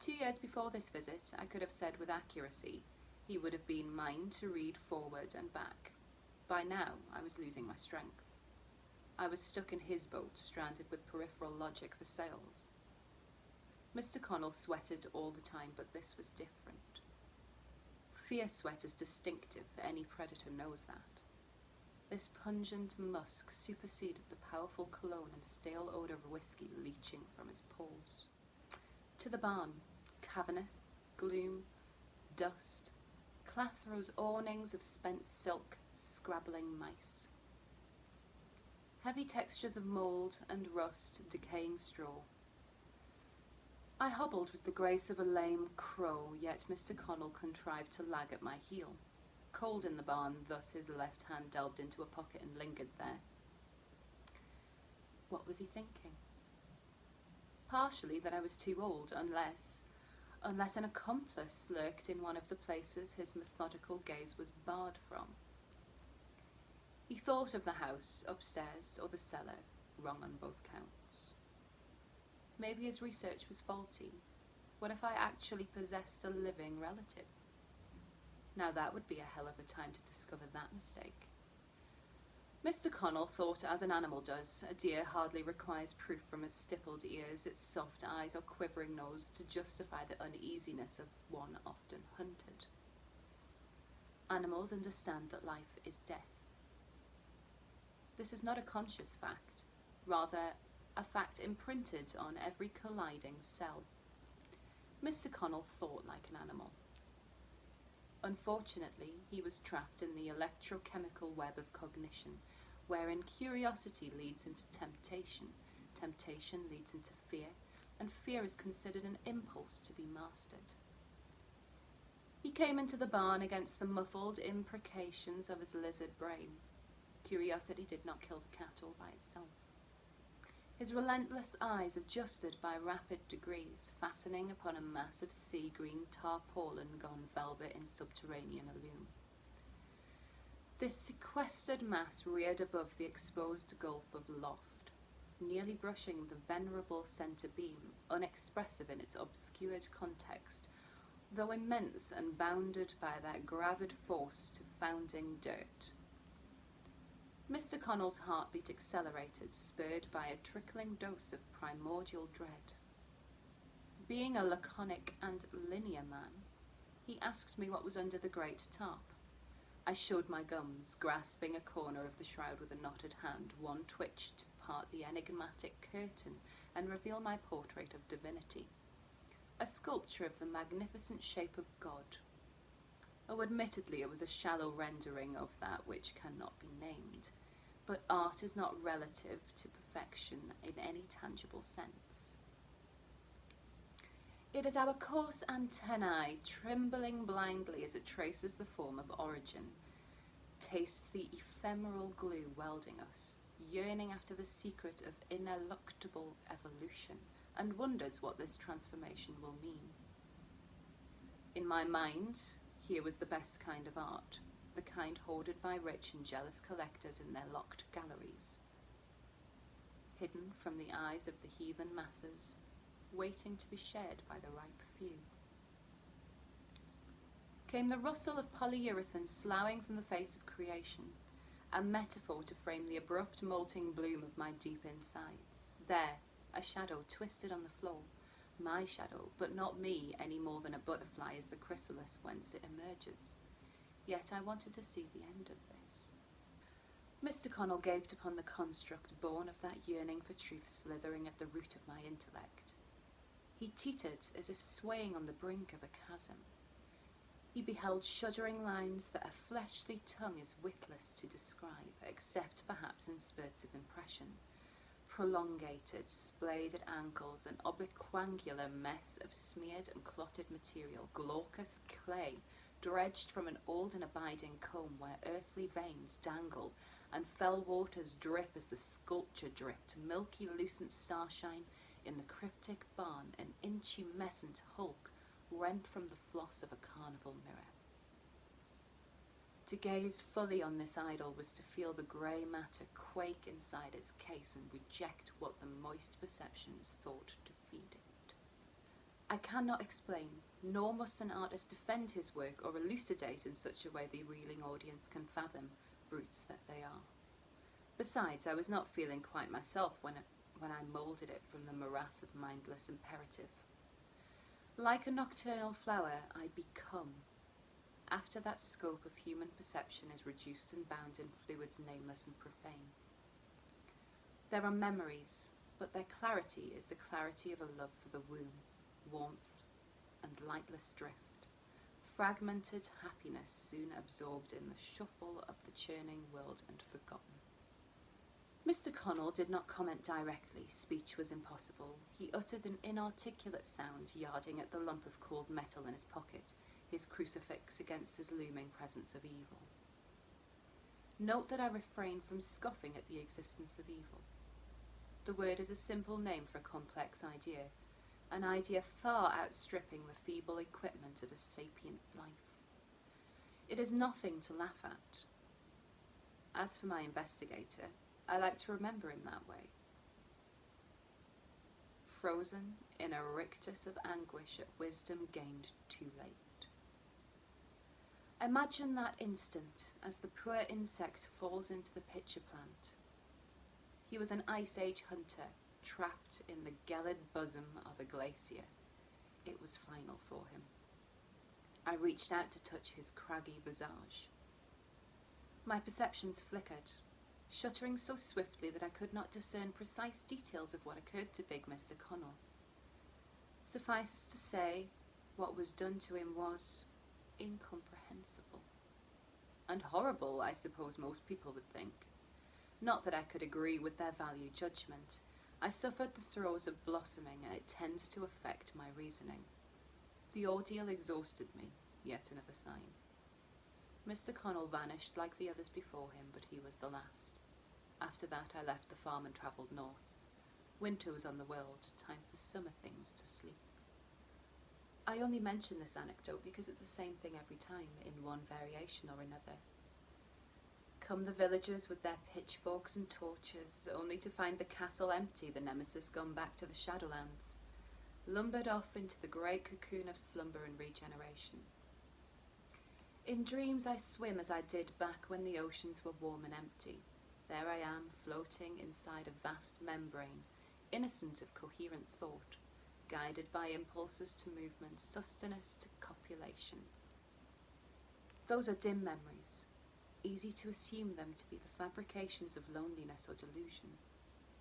2 years before this visit, I could have said with accuracy, he would have been mine to read forward and back. By now, I was losing my strength. I was stuck in his boat, stranded with peripheral logic for sails. Mr. Connell sweated all the time, but this was different. Fear sweat is distinctive, any predator knows that. This pungent musk superseded the powerful cologne and stale odour of whiskey leaching from his pores. To the barn, cavernous, gloom, dust, Clathro's awnings of spent silk, scrabbling mice. Heavy textures of mould and rust, decaying straw. I hobbled with the grace of a lame crow, yet Mr. Connell contrived to lag at my heel. Cold in the barn, thus his left hand delved into a pocket and lingered there. What was he thinking? Partially that I was too old, unless an accomplice lurked in one of the places his methodical gaze was barred from. He thought of the house, upstairs, or the cellar, wrong on both counts. Maybe his research was faulty. What if I actually possessed a living relative? Now that would be a hell of a time to discover that mistake. Mr. Connell thought as an animal does. A deer hardly requires proof from its stippled ears, its soft eyes, or quivering nose to justify the uneasiness of one often hunted. Animals understand that life is death. This is not a conscious fact, rather a fact imprinted on every colliding cell. Mr. Connell thought like an animal. Unfortunately, he was trapped in the electrochemical web of cognition, wherein curiosity leads into temptation, temptation leads into fear, and fear is considered an impulse to be mastered. He came into the barn against the muffled imprecations of his lizard brain. Curiosity did not kill the cat all by itself. His relentless eyes adjusted by rapid degrees, fastening upon a mass of sea-green tarpaulin gone velvet in subterranean illume. This sequestered mass reared above the exposed gulf of loft, nearly brushing the venerable centre beam, unexpressive in its obscured context, though immense and bounded by that gravid force to founding dirt. Mr. Connell's heartbeat accelerated, spurred by a trickling dose of primordial dread. Being a laconic and linear man, he asked me what was under the great tarp. I showed my gums, grasping a corner of the shroud with a knotted hand. One twitched to part the enigmatic curtain and reveal my portrait of divinity, a sculpture of the magnificent shape of God. Oh, admittedly, it was a shallow rendering of that which cannot be named, but art is not relative to perfection in any tangible sense. It is our coarse antennae, trembling blindly as it traces the form of origin, tastes the ephemeral glue welding us, yearning after the secret of ineluctable evolution, and wonders what this transformation will mean. In my mind, here was the best kind of art, the kind hoarded by rich and jealous collectors in their locked galleries, hidden from the eyes of the heathen masses, waiting to be shared by the ripe few. Came the rustle of polyurethane sloughing from the face of creation, a metaphor to frame the abrupt molting bloom of my deep insides. There, a shadow twisted on the floor, my shadow, but not me any more than a butterfly is the chrysalis whence it emerges. Yet I wanted to see the end of this. Mr. Connell gaped upon the construct born of that yearning for truth slithering at the root of my intellect. He teetered as if swaying on the brink of a chasm. He beheld shuddering lines that a fleshly tongue is witless to describe, except perhaps in spurts of impression. Prolongated, splayed at ankles, an obliquangular mess of smeared and clotted material, glaucous clay, dredged from an old and abiding comb where earthly veins dangle and fell waters drip as the sculpture dripped, milky lucent starshine in the cryptic barn, an intumescent hulk rent from the floss of a carnival mirror. To gaze fully on this idol was to feel the grey matter quake inside its case and reject what the moist perceptions thought to feed it. I cannot explain, nor must an artist defend his work or elucidate in such a way the reeling audience can fathom, brutes that they are. Besides, I was not feeling quite myself when I moulded it from the morass of mindless imperative. Like a nocturnal flower, I become. After that scope of human perception is reduced and bound in fluids nameless and profane. There are memories, but their clarity is the clarity of a love for the womb, warmth and lightless drift, fragmented happiness soon absorbed in the shuffle of the churning world and forgotten. Mr. Connell did not comment directly. Speech was impossible. He uttered an inarticulate sound, yarding at the lump of cold metal in his pocket, his crucifix against his looming presence of evil. Note that I refrain from scoffing at the existence of evil. The word is a simple name for a complex idea, an idea far outstripping the feeble equipment of a sapient life. It is nothing to laugh at. As for my investigator, I like to remember him that way. Frozen in a rictus of anguish at wisdom gained too late. Imagine that instant as the poor insect falls into the pitcher plant. He was an Ice Age hunter, trapped in the gelid bosom of a glacier. It was final for him. I reached out to touch his craggy visage. My perceptions flickered, shuttering so swiftly that I could not discern precise details of what occurred to big Mr. Connell. Suffice to say, what was done to him was incomprehensible. And horrible, I suppose most people would think. Not that I could agree with their value judgment. I suffered the throes of blossoming, and it tends to affect my reasoning. The ordeal exhausted me, yet another sign. Mr. Connell vanished like the others before him, but he was the last. After that I left the farm and travelled north. Winter was on the world, time for summer things to sleep. I only mention this anecdote because it's the same thing every time, in one variation or another. Come the villagers with their pitchforks and torches, only to find the castle empty, the nemesis gone back to the Shadowlands, lumbered off into the great cocoon of slumber and regeneration. In dreams I swim as I did back when the oceans were warm and empty. There I am, floating inside a vast membrane, innocent of coherent thought, guided by impulses to movement, sustenance to copulation. Those are dim memories, easy to assume them to be the fabrications of loneliness or delusion,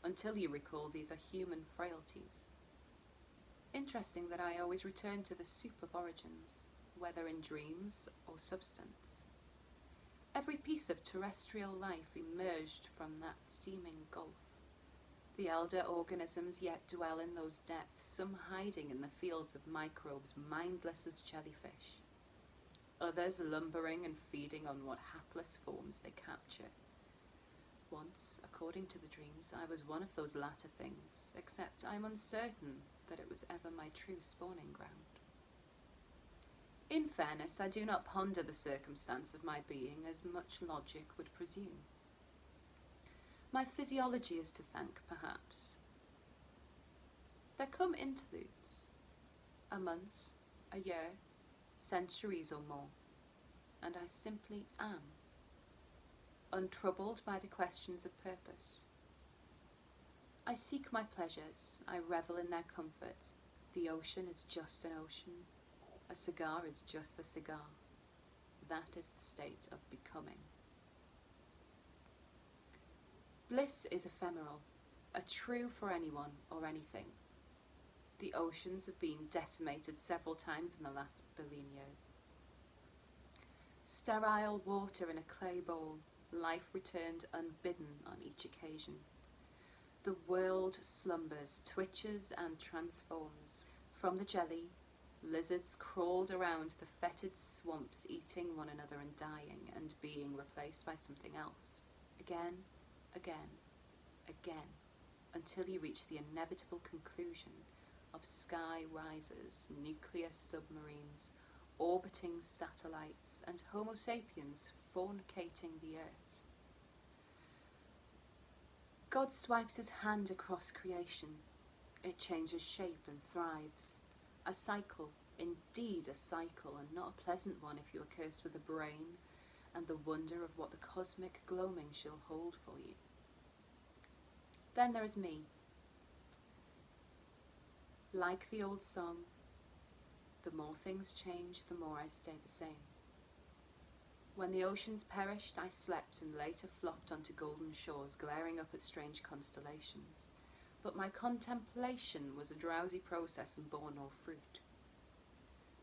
until you recall these are human frailties. Interesting that I always return to the soup of origins, whether in dreams or substance. Every piece of terrestrial life emerged from that steaming gulf. The elder organisms yet dwell in those depths, some hiding in the fields of microbes mindless as jellyfish, others lumbering and feeding on what hapless forms they capture. Once, according to the dreams, I was one of those latter things, except I'm uncertain that it was ever my true spawning ground. In fairness, I do not ponder the circumstance of my being as much logic would presume. My physiology is to thank, perhaps. There come interludes, a month, a year, centuries or more, and I simply am, untroubled by the questions of purpose. I seek my pleasures, I revel in their comforts. The ocean is just an ocean, a cigar is just a cigar. That is the state of becoming. Bliss is ephemeral, a true for anyone or anything. The oceans have been decimated several times in the last billion years. Sterile water in a clay bowl, life returned unbidden on each occasion. The world slumbers, twitches and transforms. From the jelly, lizards crawled around the fetid swamps, eating one another and dying, and being replaced by something else. Again, again, until you reach the inevitable conclusion of sky risers, nuclear submarines, orbiting satellites, and Homo sapiens fornicating the earth. God swipes his hand across creation. It changes shape and thrives. A cycle, indeed a cycle, and not a pleasant one if you are cursed with a brain and the wonder of what the cosmic gloaming shall hold for you. Then there is me. Like the old song, the more things change, the more I stay the same. When the oceans perished, I slept and later flopped onto golden shores, glaring up at strange constellations. But my contemplation was a drowsy process and bore no fruit.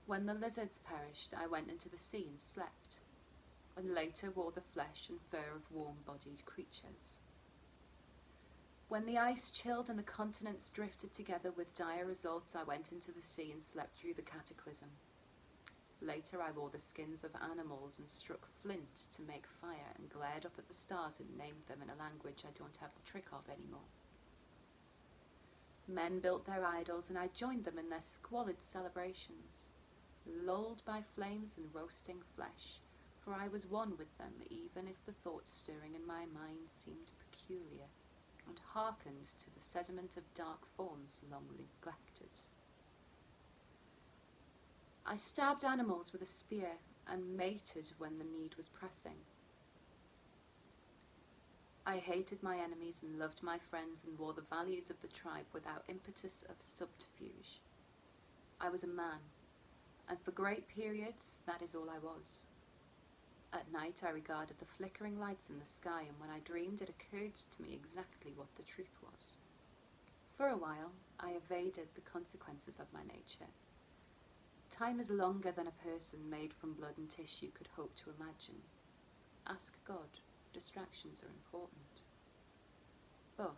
When the lizards perished, I went into the sea and slept, and later wore the flesh and fur of warm-bodied creatures. When the ice chilled and the continents drifted together with dire results, I went into the sea and slept through the cataclysm. Later I wore the skins of animals and struck flint to make fire and glared up at the stars and named them in a language I don't have the trick of anymore. Men built their idols and I joined them in their squalid celebrations, lulled by flames and roasting flesh, for I was one with them, even if the thoughts stirring in my mind seemed peculiar, and hearkened to the sediment of dark forms long neglected. I stabbed animals with a spear and mated when the need was pressing. I hated my enemies and loved my friends and wore the values of the tribe without impetus of subterfuge. I was a man, and for great periods that is all I was. At night I regarded the flickering lights in the sky, and when I dreamed it occurred to me exactly what the truth was. For a while I evaded the consequences of my nature. Time is longer than a person made from blood and tissue could hope to imagine. Ask God, distractions are important. But